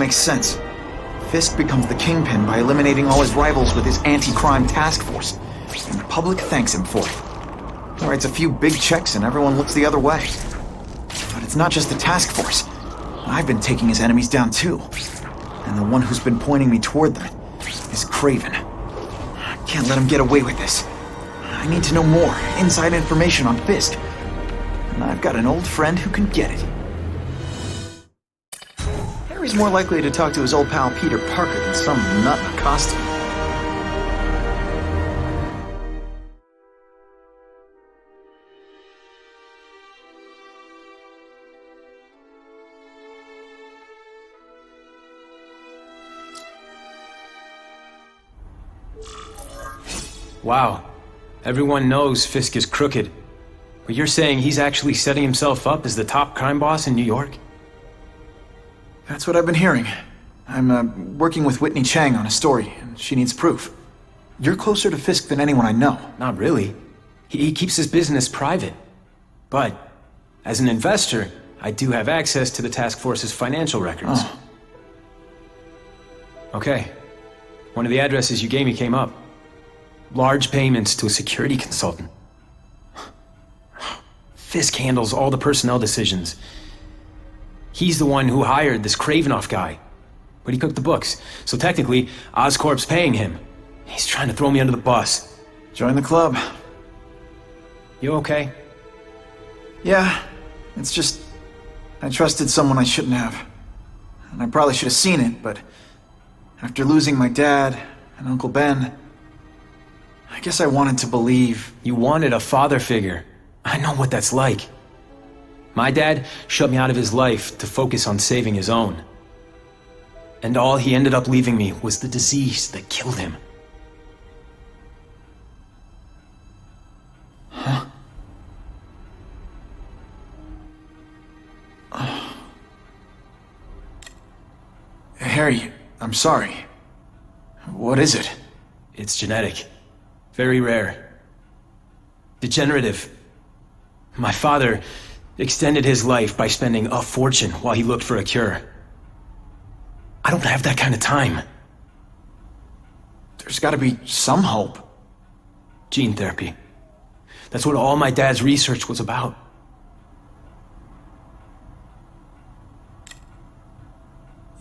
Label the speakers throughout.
Speaker 1: makes sense. Fisk becomes the kingpin by eliminating all his rivals with his anti-crime task force, and the public thanks him for it. He writes a few big checks and everyone looks the other way. But it's not just the task force. I've been taking his enemies down too. And the one who's been pointing me toward them is Kraven. I can't let him get away with this. I need to know more, inside information on Fisk. And I've got an old friend who can get it. Harry's more likely to talk to his old pal Peter Parker than some nut in a costume.
Speaker 2: Wow. Everyone knows Fisk is crooked. But you're saying he's actually setting himself up as the top crime boss in New York?
Speaker 1: That's what I've been hearing. I'm working with Whitney Chang on a story, and she needs proof. You're closer to Fisk than anyone I know.
Speaker 2: Not really. He keeps his business private. But, as an investor, I do have access to the task force's financial records.
Speaker 1: Oh.
Speaker 2: Okay. One of the addresses you gave me came up. Large payments to a security consultant. Fisk handles all the personnel decisions. He's the one who hired this Kravinoff guy. But he cooked the books, so technically, Oscorp's paying him. He's trying to throw me under the bus.
Speaker 1: Join the club.
Speaker 2: You okay?
Speaker 1: Yeah, it's just... I trusted someone I shouldn't have. And I probably should have seen it, but... after losing my dad and Uncle Ben... I guess I wanted to believe...
Speaker 2: You wanted a father figure. I know what that's like. My dad shut me out of his life to focus on saving his own. And all he ended up leaving me was the disease that killed him.
Speaker 1: Huh? Harry, I'm sorry. What is it?
Speaker 2: It's genetic. Very rare. Degenerative. My father extended his life by spending a fortune while he looked for a cure. I don't have that kind of time.
Speaker 1: There's gotta be some hope.
Speaker 2: Gene therapy. That's what all my dad's research was about.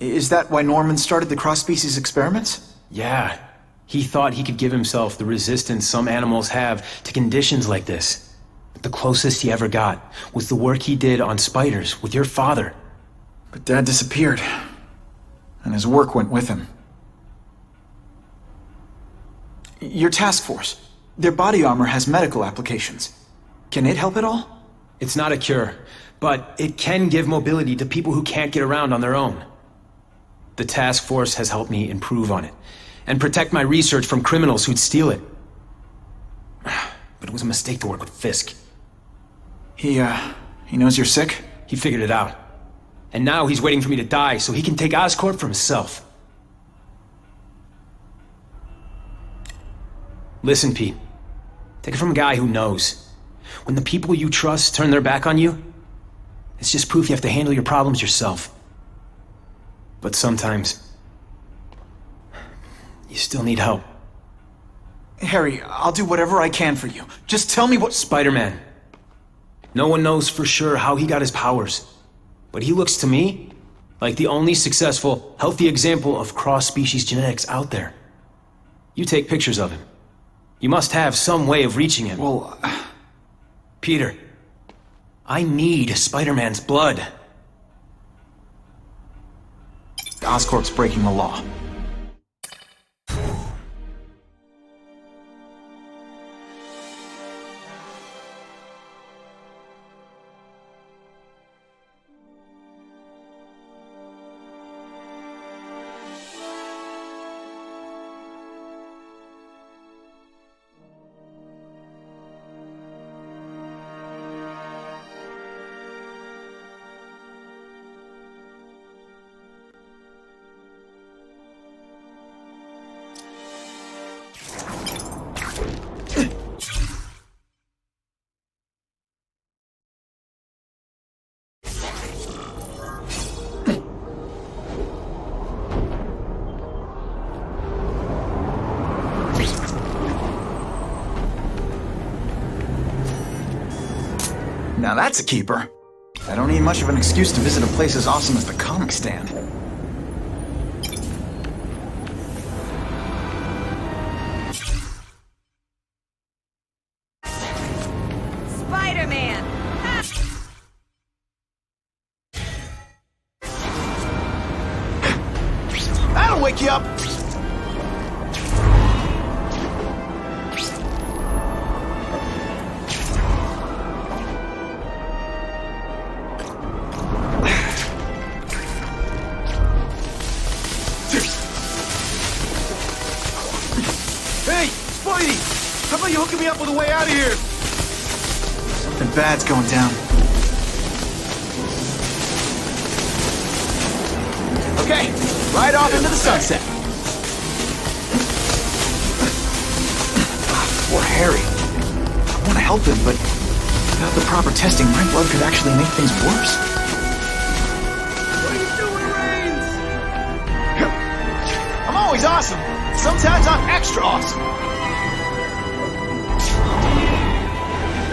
Speaker 1: Is that why Norman started the cross-species experiments?
Speaker 2: Yeah. He thought he could give himself the resistance some animals have to conditions like this. But the closest he ever got was the work he did on spiders with your father.
Speaker 1: But Dad disappeared. And his work went with him. Your task force. Their body armor has medical applications. Can it help at all?
Speaker 2: It's not a cure, but it can give mobility to people who can't get around on their own. The task force has helped me improve on it, and protect my research from criminals who'd steal it. But it was a mistake to work with Fisk.
Speaker 1: He knows you're sick?
Speaker 2: He figured it out. And now he's waiting for me to die so he can take Oscorp for himself. Listen, Pete. Take it from a guy who knows. When the people you trust turn their back on you, it's just proof you have to handle your problems yourself. But sometimes, you still need help.
Speaker 1: Harry, I'll do whatever I can for you. Just tell me what—
Speaker 2: Spider-Man. No one knows for sure how he got his powers. But he looks to me like the only successful, healthy example of cross-species genetics out there. You take pictures of him. You must have some way of reaching him.
Speaker 1: Well,
Speaker 2: Peter, I need Spider-Man's blood.
Speaker 1: Oscorp's breaking the law. Now that's a keeper. I don't need much of an excuse to visit a place as awesome as the comic stand.
Speaker 3: Spider-Man!
Speaker 1: That'll wake you up!
Speaker 4: Hey, Spidey! How about you hooking me up with a way out of here?
Speaker 1: Something bad's going down.
Speaker 4: Okay, right off into the sunset.
Speaker 1: Poor Harry. I want to help him, but without the proper testing, my blood could actually make things worse.
Speaker 4: What are you doing, Reigns?
Speaker 1: I'm always awesome. Sometimes I'm extra awesome.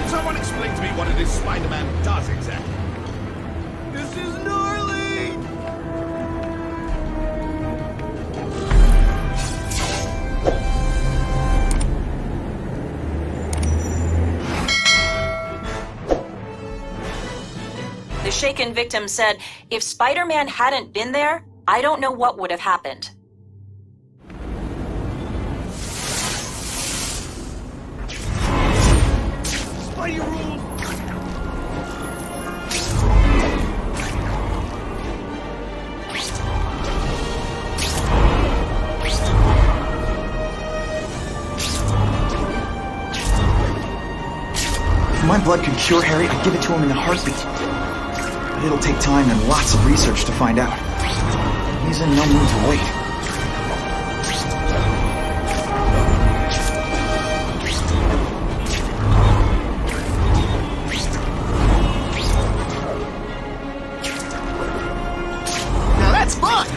Speaker 4: Someone explain to me what it is Spider-Man does exactly. This is gnarly!
Speaker 3: The shaken victim said, if Spider-Man hadn't been there, I don't know what would have happened.
Speaker 4: Spidey rules!
Speaker 1: If my blood could cure Harry, I'd give it to him in a heartbeat. But it'll take time and lots of research to find out. He's in no mood to wait. Now that's fun!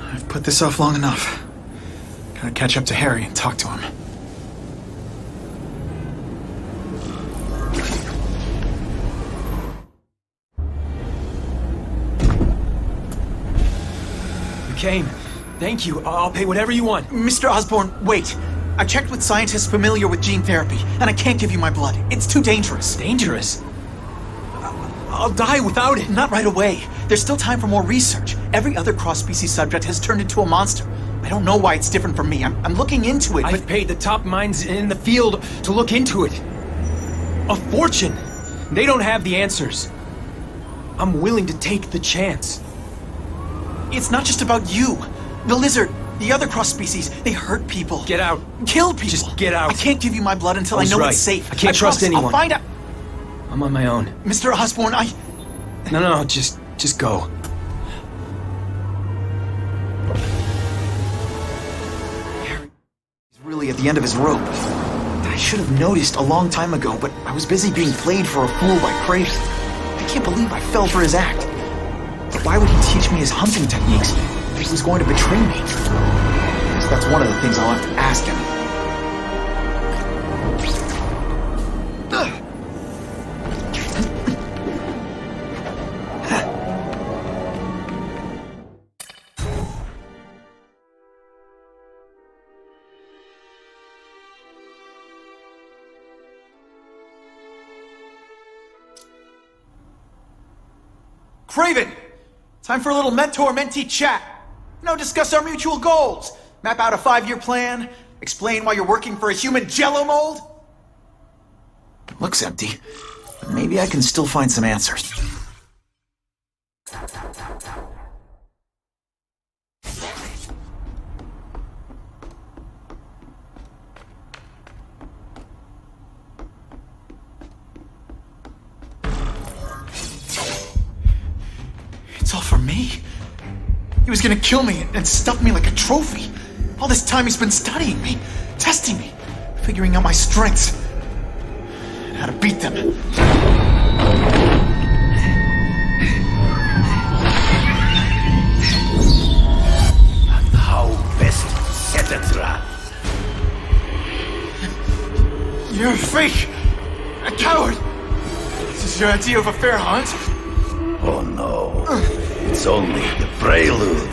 Speaker 1: I've put this off long enough. Gotta catch up to Harry and talk to him.
Speaker 2: You came. Thank you. I'll pay whatever you want.
Speaker 1: Mr. Osborn, wait. I checked with scientists familiar with gene therapy, and I can't give you my blood. It's too dangerous.
Speaker 2: Dangerous? I'll die without it.
Speaker 1: Not right away. There's still time for more research. Every other cross-species subject has turned into a monster. I don't know why it's different from me. I'm looking into it,
Speaker 2: I've paid the top minds in the field to look into it. A fortune. They don't have the answers. I'm willing to take the chance.
Speaker 1: It's not just about you. The lizard, the other cross-species, they hurt people.
Speaker 2: Get out.
Speaker 1: Kill people.
Speaker 2: Just get out.
Speaker 1: I can't give you my blood until I know
Speaker 2: right.
Speaker 1: it's safe.
Speaker 2: I can't trust
Speaker 1: promise.
Speaker 2: anyone.
Speaker 1: I'll find out.
Speaker 2: I'm on my own.
Speaker 1: Mr. Osborn,
Speaker 2: No, just go.
Speaker 1: Harry is really at the end of his rope. I should have noticed a long time ago, but I was busy being played for a fool by Kraven. I can't believe I fell for his act. But why would he teach me his hunting techniques if he was going to betray me? I guess that's one of the things I'll have to ask him. Kraven! Time for a little mentor-mentee chat. Discuss our mutual goals. Map out a 5-year plan. Explain why you're working for a human jello mold. It looks empty. But maybe I can still find some answers. It's all for me. He was gonna kill me and stuff me like a trophy. All this time he's been studying me, testing me, figuring out my strengths, and how to beat them.
Speaker 4: And how best set a trap.
Speaker 1: You're a fake! A coward! This is your idea of a fair hunt?
Speaker 4: Oh no, it's only the prelude.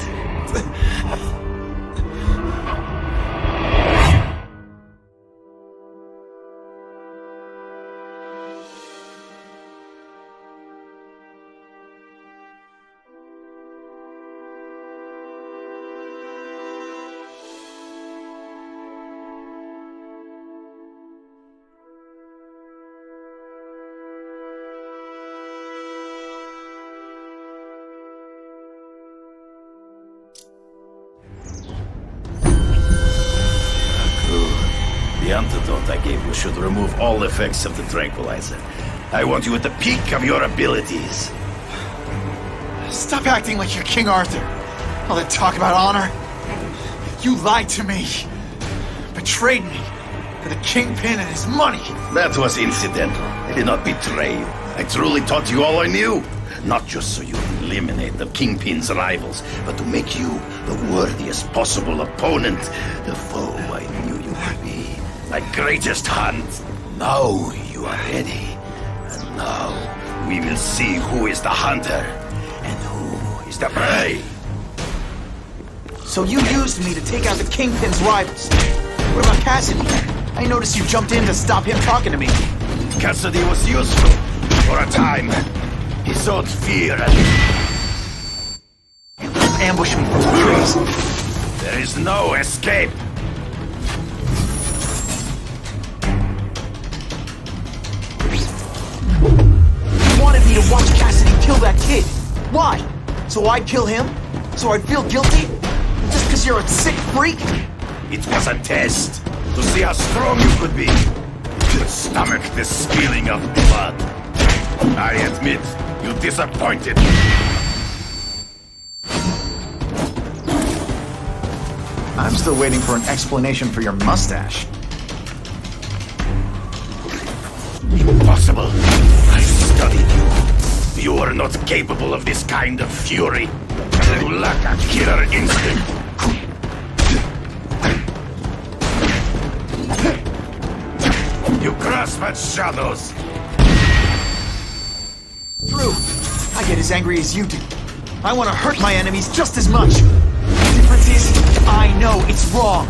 Speaker 4: The antidote I gave you should remove all effects of the tranquilizer. I want you at the peak of your abilities.
Speaker 1: Stop acting like you're King Arthur. All that talk about honor. You lied to me. Betrayed me. For the Kingpin and his money.
Speaker 4: That was incidental. I did not betray you. I truly taught you all I knew. Not just so you would eliminate the Kingpin's rivals, but to make you the worthiest possible opponent. The foe I knew you would be. My greatest hunt. Now you are ready. And now we will see who is the hunter and who is the prey.
Speaker 1: So you used me to take out the Kingpin's rivals. What about Cassidy? I noticed you jumped in to stop him talking to me.
Speaker 4: Cassidy was useful for a time. He sowed fear and
Speaker 1: Ambush me from the trees.
Speaker 4: there is no escape.
Speaker 1: You wanted me to watch Cassidy kill that kid. Why? So I'd kill him? So I'd feel guilty? Just because you're a sick freak?
Speaker 4: It was a test to see how strong you could be. To stomach the spilling of blood. I admit, you disappointed.
Speaker 1: I'm still waiting for an explanation for your mustache.
Speaker 4: Impossible. I studied you. You are not capable of this kind of fury. You lack a killer instinct. You grasp at shadows.
Speaker 1: True. I get as angry as you do. I want to hurt my enemies just as much. The difference is, I know it's wrong.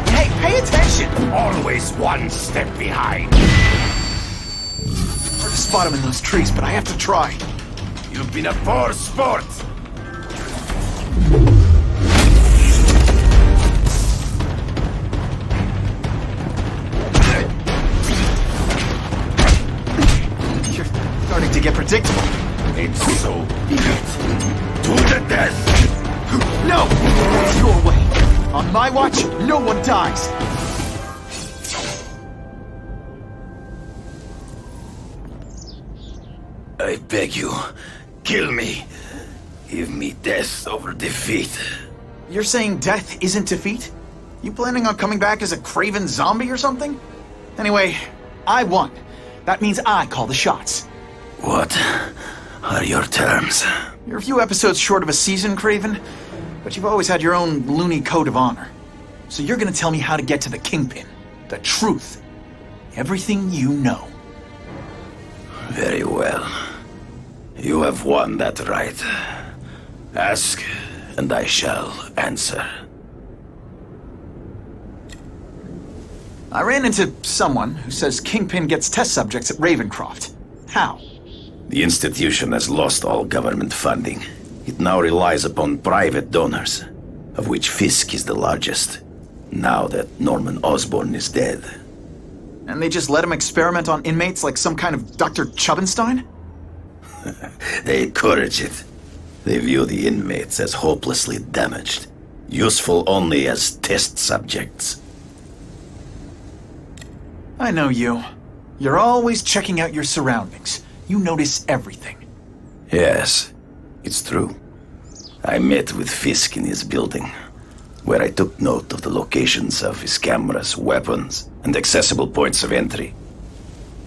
Speaker 1: Hey, pay attention!
Speaker 4: Always one step behind.
Speaker 1: Hard to spot him in those trees, but I have to try.
Speaker 4: You've been a poor sport.
Speaker 1: You're starting to get predictable.
Speaker 4: It's so be it. To the death.
Speaker 1: No! It's your way. On my watch, no one dies.
Speaker 4: I beg you, kill me. Give me death over defeat.
Speaker 1: You're saying death isn't defeat? You planning on coming back as a Kraven zombie or something? Anyway, I won. That means I call the shots.
Speaker 4: What are your terms?
Speaker 1: You're a few episodes short of a season, Kraven, but you've always had your own loony code of honor. So you're gonna tell me how to get to the Kingpin. The truth. Everything you know.
Speaker 4: Very well. You have won that right. Ask, and I shall answer.
Speaker 1: I ran into someone who says Kingpin gets test subjects at Ravencroft. How?
Speaker 4: The institution has lost all government funding. It now relies upon private donors, of which Fisk is the largest, now that Norman Osborn is dead.
Speaker 1: And they just let him experiment on inmates like some kind of Dr. Chubenstein?
Speaker 4: They encourage it. They view the inmates as hopelessly damaged, useful only as test subjects.
Speaker 1: I know you. You're always checking out your surroundings. You notice everything.
Speaker 4: Yes, it's true. I met with Fisk in his building, where I took note of the locations of his cameras, weapons, and accessible points of entry.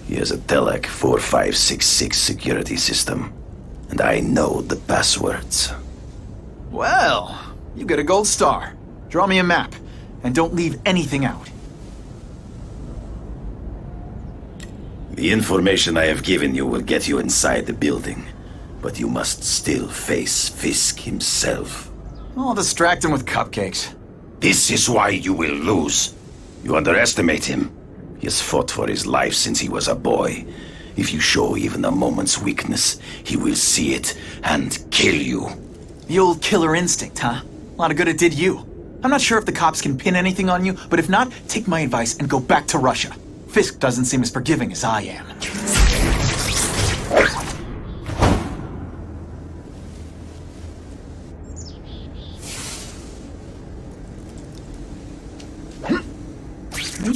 Speaker 4: He has a Telec 4566 security system, and I know the passwords.
Speaker 1: Well, you get a gold star. Draw me a map, and don't leave anything out.
Speaker 4: The information I have given you will get you inside the building, but you must still face Fisk himself.
Speaker 1: I'll distract him with cupcakes.
Speaker 4: This is why you will lose. You underestimate him. He has fought for his life since he was a boy. If you show even a moment's weakness, he will see it and kill you.
Speaker 1: The old killer instinct, huh? A lot of good it did you. I'm not sure if the cops can pin anything on you, but if not, take my advice and go back to Russia. Fisk doesn't seem as forgiving as I am.